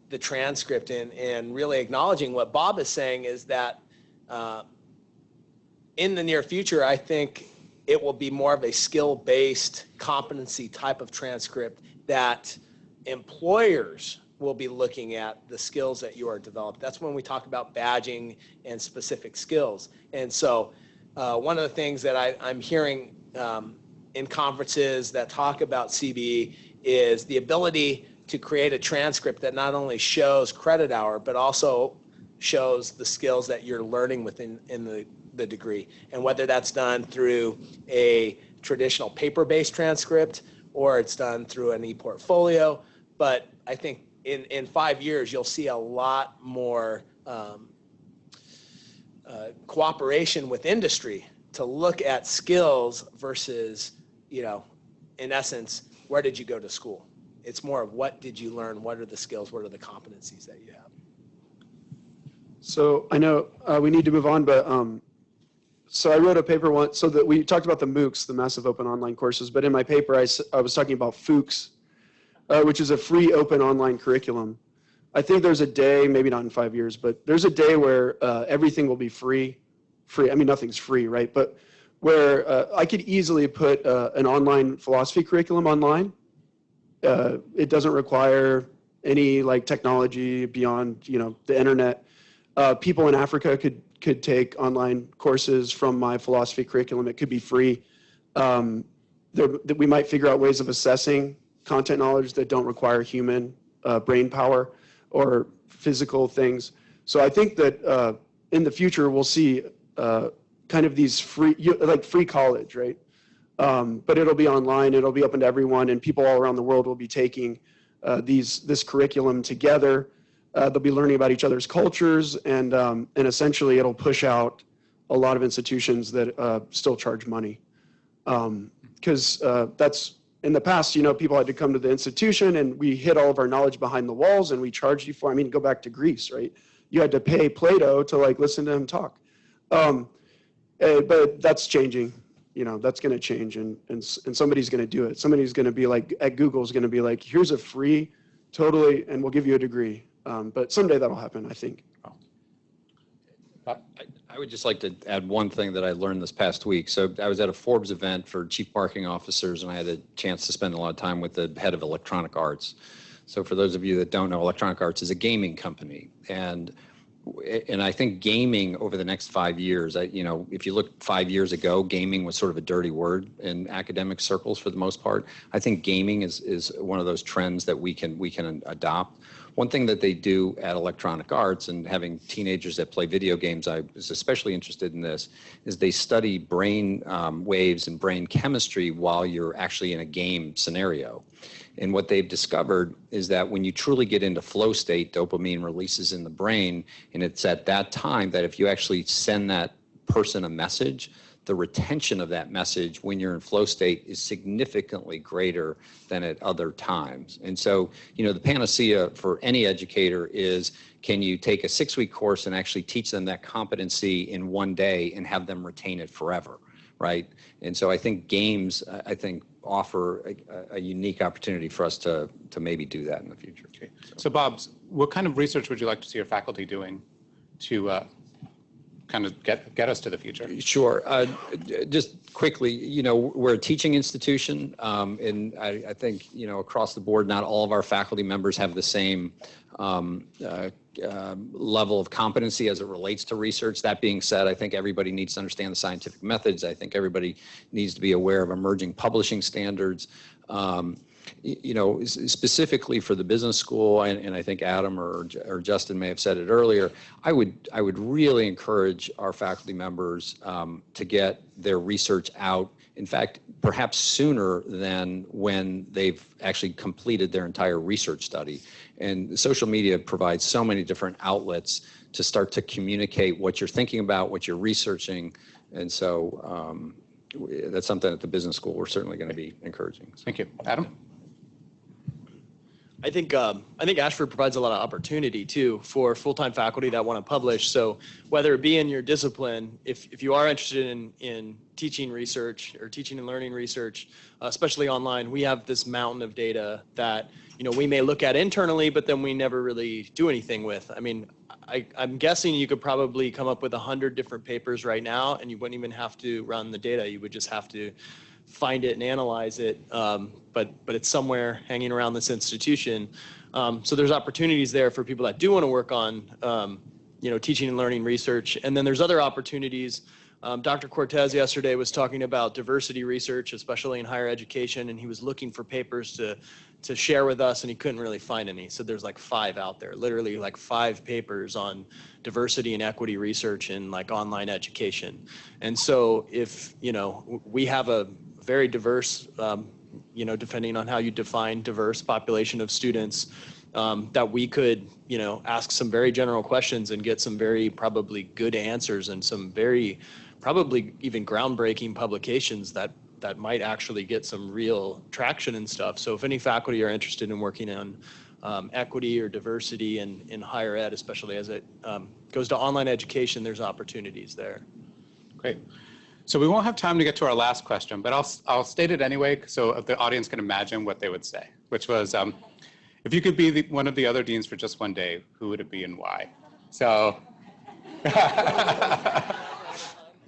the transcript and really acknowledging what Bob is saying, is that in the near future, I think it will be more of a skill-based competency type of transcript that employers will be looking at the skills that you are developed. That's when we talk about badging and specific skills. And so one of the things that I'm hearing in conferences that talk about CBE is the ability to create a transcript that not only shows credit hour, but also shows the skills that you're learning within the degree. And whether that's done through a traditional paper-based transcript or it's done through an e-portfolio. But I think in 5 years, you'll see a lot more cooperation with industry to look at skills versus, in essence, where did you go to school? It's more of what did you learn? What are the skills? What are the competencies that you have? So I know we need to move on, but so I wrote a paper once, so that we talked about the MOOCs, the massive open online courses, but in my paper I was talking about FOOCs, which is a free open online curriculum. I think there's a day, maybe not in 5 years, but there's a day where everything will be free. I mean, nothing's free, right? But where I could easily put an online philosophy curriculum online. It doesn't require any technology beyond the internet. People in Africa could take online courses from my philosophy curriculum. It could be free. We might figure out ways of assessing content knowledge that don't require human brain power or physical things. So I think that in the future we'll see kind of these free college, right? But it'll be online, it'll be open to everyone, and people all around the world will be taking this curriculum together. They'll be learning about each other's cultures, and essentially it'll push out a lot of institutions that still charge money. Because that's, in the past, people had to come to the institution and we hid all of our knowledge behind the walls and we charged you for, go back to Greece, right? You had to pay Plato to listen to him talk. But that's changing. That's going to change, and somebody's going to do it. Somebody's going to be at Google's going to be here's a free, totally, and we'll give you a degree. But someday that'll happen, I think. I would just like to add one thing that I learned this past week. So I was at a Forbes event for chief marketing officers, and I had a chance to spend a lot of time with the head of Electronic Arts. So for those of you that don't know, Electronic Arts is a gaming company, and I think gaming over the next 5 years, if you look 5 years ago, gaming was sort of a dirty word in academic circles for the most part. I think gaming is one of those trends that we can adopt. One thing that they do at Electronic Arts, and having teenagers that play video games, I was especially interested in this, is they study brain waves and brain chemistry while you're actually in a game scenario. And what they've discovered is that when you truly get into flow state, dopamine releases in the brain, and it's at that time that if you actually send that person a message, the retention of that message when you're in flow state is significantly greater than at other times. And so, the panacea for any educator is, can you take a 6-week course and actually teach them that competency in one day and have them retain it forever, right? And so I think games, offer a unique opportunity for us to maybe do that in the future. Okay. So Bob, what kind of research would you like to see your faculty doing to kind of get us to the future? Sure. Just quickly, we're a teaching institution, and I think, across the board, not all of our faculty members have the same level of competency as it relates to research. That being said, I think everybody needs to understand the scientific methods. I think everybody needs to be aware of emerging publishing standards. Specifically for the business school, and I think Adam or Justin may have said it earlier, I would really encourage our faculty members to get their research out. In fact, perhaps sooner than when they've actually completed their entire research study. And social media provides so many different outlets to start to communicate what you're thinking about, what you're researching. And so that's something at the business school we're certainly going to be encouraging. Thank you. Adam? I think Ashford provides a lot of opportunity too for full-time faculty that want to publish. So whether it be in your discipline, if you are interested in teaching research or teaching and learning research, especially online, we have this mountain of data that we may look at internally, but then we never really do anything with. I mean, I'm guessing you could probably come up with 100 different papers right now, and you wouldn't even have to run the data. You would just have to find it and analyze it, but it's somewhere hanging around this institution. So there's opportunities there for people that do want to work on, teaching and learning research. And then there's other opportunities. Dr. Cortez yesterday was talking about diversity research, especially in higher education, and he was looking for papers to share with us, and he couldn't really find any. So there's like 5 out there, literally like 5 papers on diversity and equity research in like online education. And so if, we have a very diverse, depending on how you define diverse population of students, that we could, ask some very general questions and get some very probably good answers and some very probably even groundbreaking publications that might actually get some real traction and stuff. So if any faculty are interested in working on equity or diversity in higher ed, especially as it goes to online education, there's opportunities there. Great. So we won't have time to get to our last question, but I'll state it anyway so the audience can imagine what they would say, which was, if you could be one of the other deans for just one day, who would it be and why? So,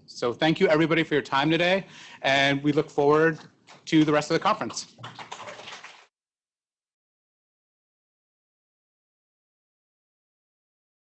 so thank you everybody for your time today, and we look forward to the rest of the conference.